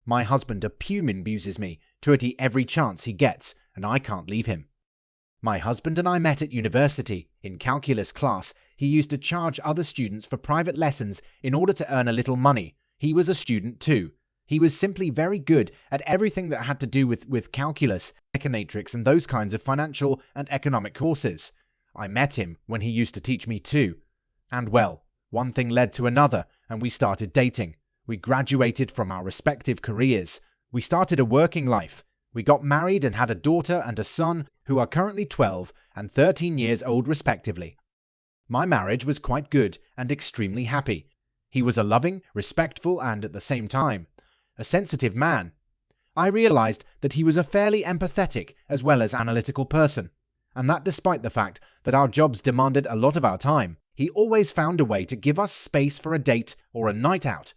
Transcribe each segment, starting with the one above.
My husband abuses me to every chance he gets, and I can't leave him. My husband and I met at university. In calculus class, he used to charge other students for private lessons in order to earn a little money. He was a student too. He was simply very good at everything that had to do with calculus, econometrics, and those kinds of financial and economic courses. I met him when he used to teach me too. And well, one thing led to another, and we started dating. We graduated from our respective careers. We started a working life. We got married and had a daughter and a son who are currently 12 and 13 years old respectively. My marriage was quite good and extremely happy. He was a loving, respectful, and at the same time, a sensitive man. I realized that he was a fairly empathetic as well as analytical person, and that despite the fact that our jobs demanded a lot of our time, he always found a way to give us space for a date or a night out.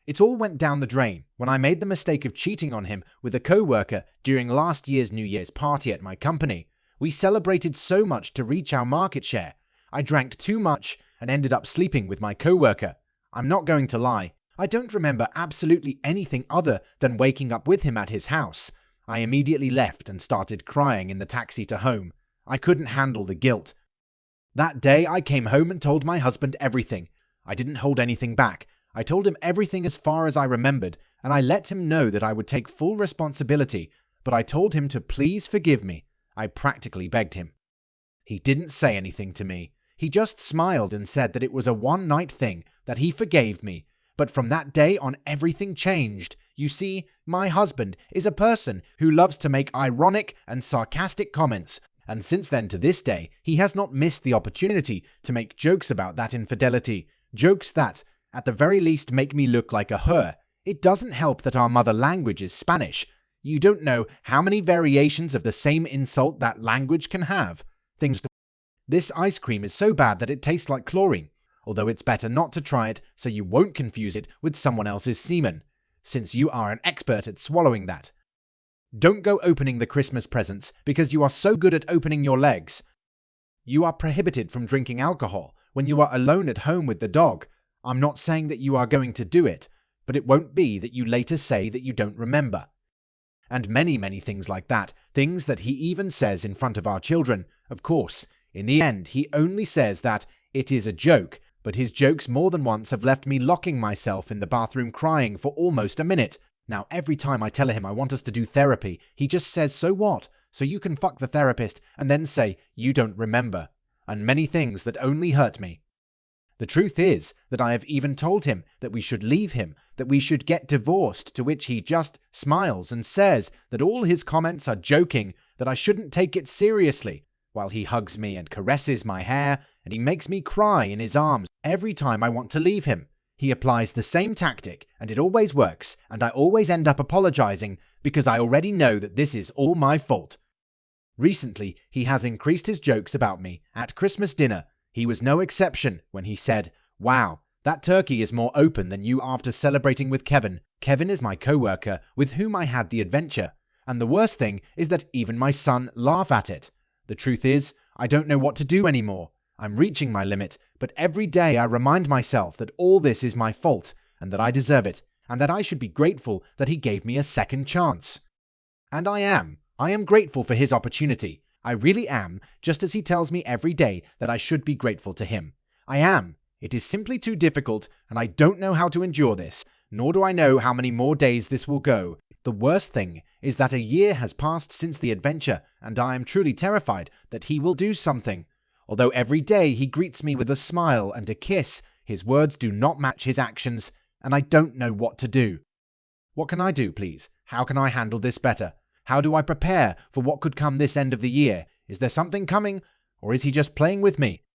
It all went down the drain when I made the mistake of cheating on him with a co-worker during last year's New Year's party at my company. We celebrated so much to reach our market share. I drank too much and ended up sleeping with my co-worker. I'm not going to lie, I don't remember absolutely anything other than waking up with him at his house. I immediately left and started crying in the taxi to home. I couldn't handle the guilt. That day I came home and told my husband everything. I didn't hold anything back. I told him everything as far as I remembered, and I let him know that I would take full responsibility, but I told him to please forgive me. I practically begged him. He didn't say anything to me. He just smiled and said that it was a one-night thing, that he forgave me. But from that day on, everything changed. You see, my husband is a person who loves to make ironic and sarcastic comments, and since then to this day, he has not missed the opportunity to make jokes about that infidelity. Jokes that, at the very least, make me look like a her. It doesn't help that our mother language is Spanish. You don't know how many variations of the same insult that language can have. This ice cream is so bad that it tastes like chlorine, although it's better not to try it so you won't confuse it with someone else's semen, since you are an expert at swallowing that. Don't go opening the Christmas presents because you are so good at opening your legs. You are prohibited from drinking alcohol when you are alone at home with the dog. I'm not saying that you are going to do it, but it won't be that you later say that you don't remember. And many, many things like that, things that he even says in front of our children. Of course, in the end, he only says that it is a joke, but his jokes more than once have left me locking myself in the bathroom crying for almost a minute. Now, every time I tell him I want us to do therapy, he just says, "So what? So you can fuck the therapist," and then say, "You don't remember," and many things that only hurt me. The truth is that I have even told him that we should leave him, that we should get divorced, to which he just smiles and says that all his comments are joking, that I shouldn't take it seriously, while he hugs me and caresses my hair, and he makes me cry in his arms every time I want to leave him. He applies the same tactic, and it always works, and I always end up apologizing because I already know that this is all my fault. Recently, he has increased his jokes about me at Christmas dinner. He was no exception when he said, "Wow, that turkey is more open than you after celebrating with Kevin." Kevin is my co-worker with whom I had the adventure, and the worst thing is that even my son laughed at it. The truth is, I don't know what to do anymore. I'm reaching my limit, but every day I remind myself that all this is my fault, and that I deserve it, and that I should be grateful that he gave me a second chance. And I am. I am grateful for his opportunity. I really am, just as he tells me every day that I should be grateful to him. I am. It is simply too difficult, and I don't know how to endure this, nor do I know how many more days this will go. The worst thing is that a year has passed since the adventure, and I am truly terrified that he will do something. Although every day he greets me with a smile and a kiss, his words do not match his actions, and I don't know what to do. What can I do, please? How can I handle this better? How do I prepare for what could come this end of the year? Is there something coming, or is he just playing with me?